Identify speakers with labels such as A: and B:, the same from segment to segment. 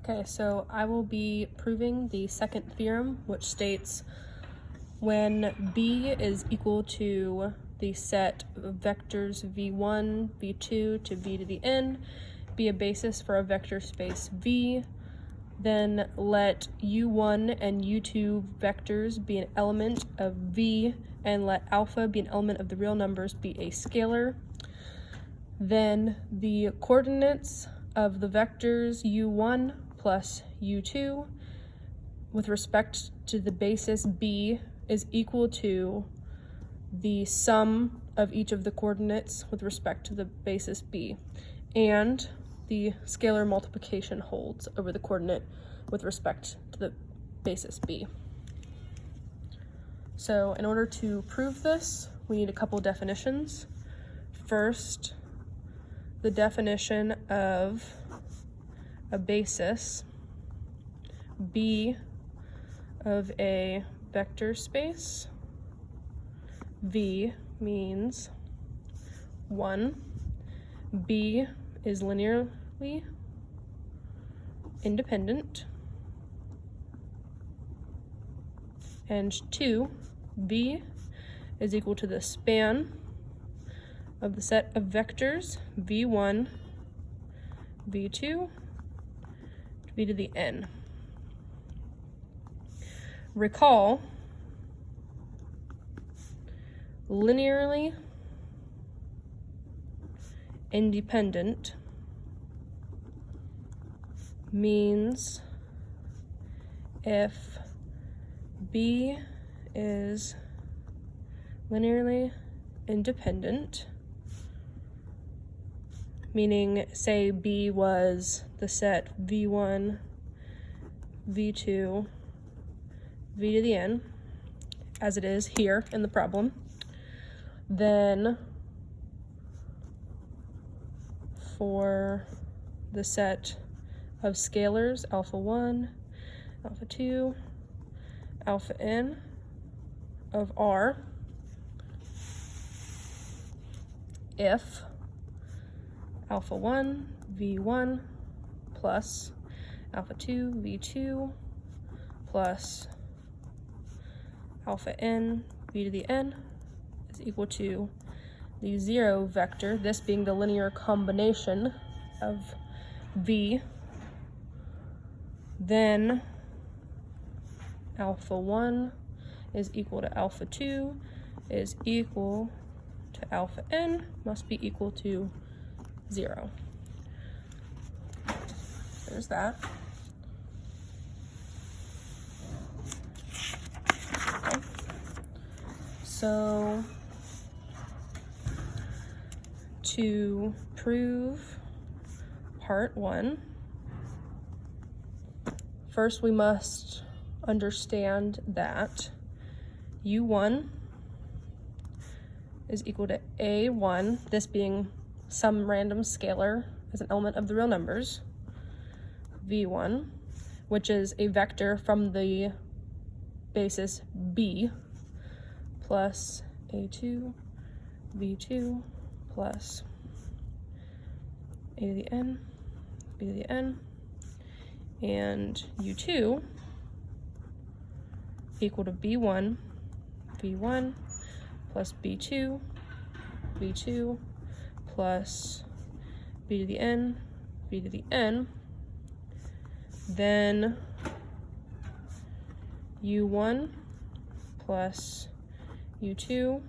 A: Okay, so I will be proving the second theorem, which states when B is equal to the set of vectors v1, v2 to v to the n, be a basis for a vector space V, then let u1 and u2 vectors be an element of V, and let alpha be an element of the real numbers be a scalar. Then the coordinates of the vectors u1 plus u2 with respect to the basis B is equal to the sum of each of the coordinates with respect to the basis B, and the scalar multiplication holds over the coordinate with respect to the basis B. So in order to prove this, we need a couple definitions. First, the definition of a basis B of a vector space V means 1, B is linearly independent, and 2, V is equal to the span of the set of vectors v1, v2, v to the n. Recall, linearly independent means if B is linearly independent, meaning say B was the set v1, v2, v to the n, as it is here in the problem, then for the set of scalars alpha 1, alpha 2, alpha n of R, if alpha 1 v1 plus alpha 2 v2 plus alpha n v to the n is equal to the 0 vector, this being the linear combination of V, then alpha 1 is equal to alpha 2 is equal to alpha n must be equal to 0. There's that. Okay. So to prove part 1, first we must understand that u1 is equal to a1, this being some random scalar as an element of the real numbers, v1, which is a vector from the basis B, plus a2, v2, plus a to the n, b to the n, and u2 equal to b1, v1, plus b2, v2, plus b to the n, b to the n, then u1 plus u2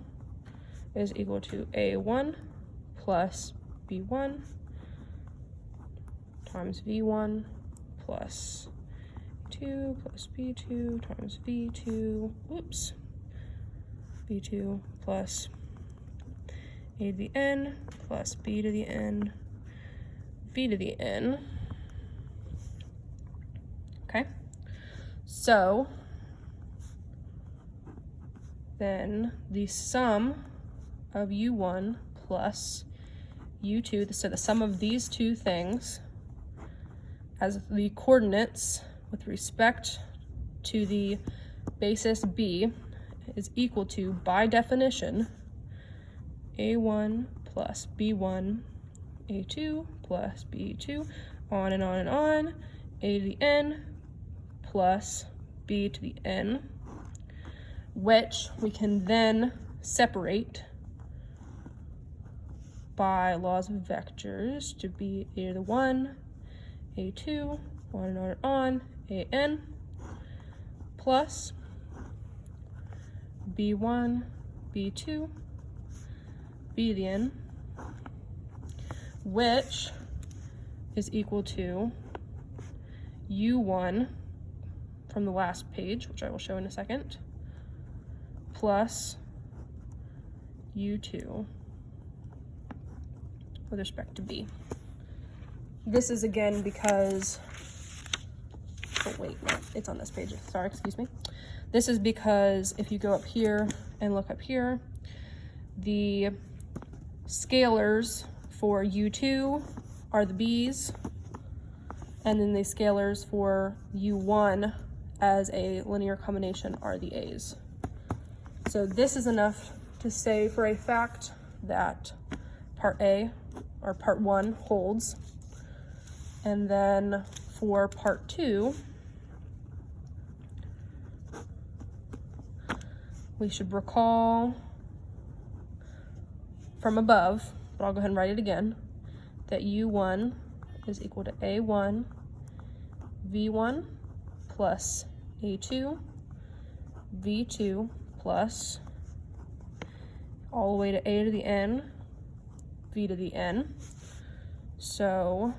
A: is equal to a1 plus b1 times v1 plus 2 plus b2 times v2, whoops, b2 plus a to the n plus b to the n, v to the n. Okay, so then the sum of u1 plus u2, so the sum of these two things as the coordinates with respect to the basis B is equal to, by definition, a1 plus b1, a2 plus b2, on and on and on, a to the n plus b to the n, which we can then separate by laws of vectors to be a to the 1, a2, on and on, an, plus b1, b2, b to the n, which is equal to u1 from the last page, which I will show in a second, plus u2 with respect to b. This is again because, oh wait, no, it's on this page, sorry, excuse me. This is because if you go up here and look up here, the scalars for u2 are the b's, and then the scalars for u1 as a linear combination are the a's. So this is enough to say for a fact that part A, or part 1, holds. And then for part 2, we should recall from above, but I'll go ahead and write it again, that u1 is equal to a1 v1 plus a2 v2 plus all the way to a to the n v to the n. So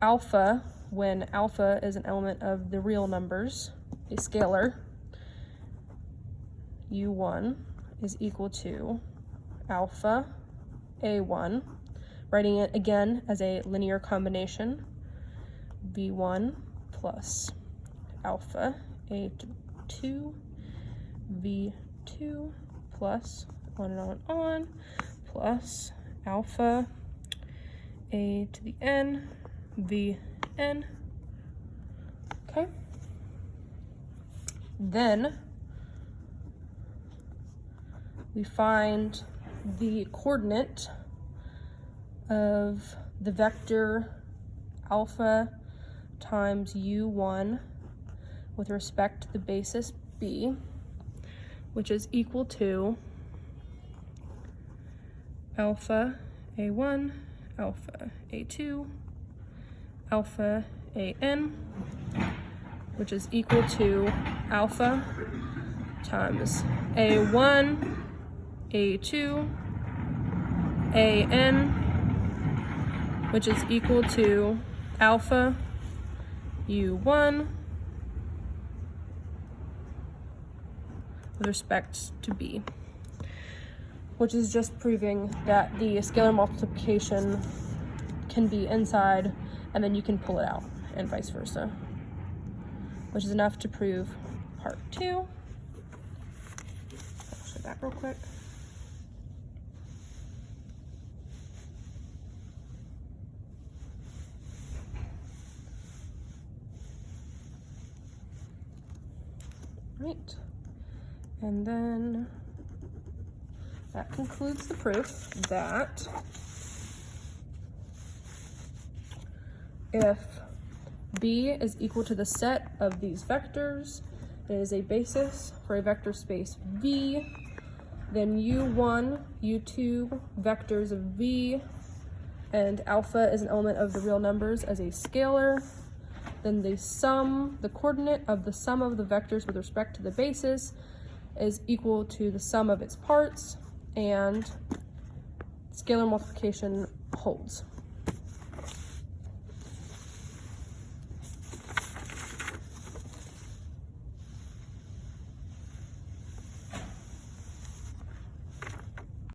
A: alpha, when alpha is an element of the real numbers, a scalar, u1 is equal to alpha a1, writing it again as a linear combination, v1 plus alpha a2 v2 plus on and on, plus alpha a to the n vn. Okay, then we find the coordinate of the vector alpha times u1 with respect to the basis b, which is equal to alpha a1, alpha a2, alpha an, which is equal to alpha times a1, a2, an, which is equal to alpha u1 with respect to b, which is just proving that the scalar multiplication can be inside and then you can pull it out, and vice versa, which is enough to prove part 2. I'll show that real quick. Right, and then that concludes the proof that if B is equal to the set of these vectors, it is a basis for a vector space V, then U1, U2 vectors of V, and alpha is an element of the real numbers as a scalar, then the sum, the coordinate of the sum of the vectors with respect to the basis is equal to the sum of its parts, and scalar multiplication holds.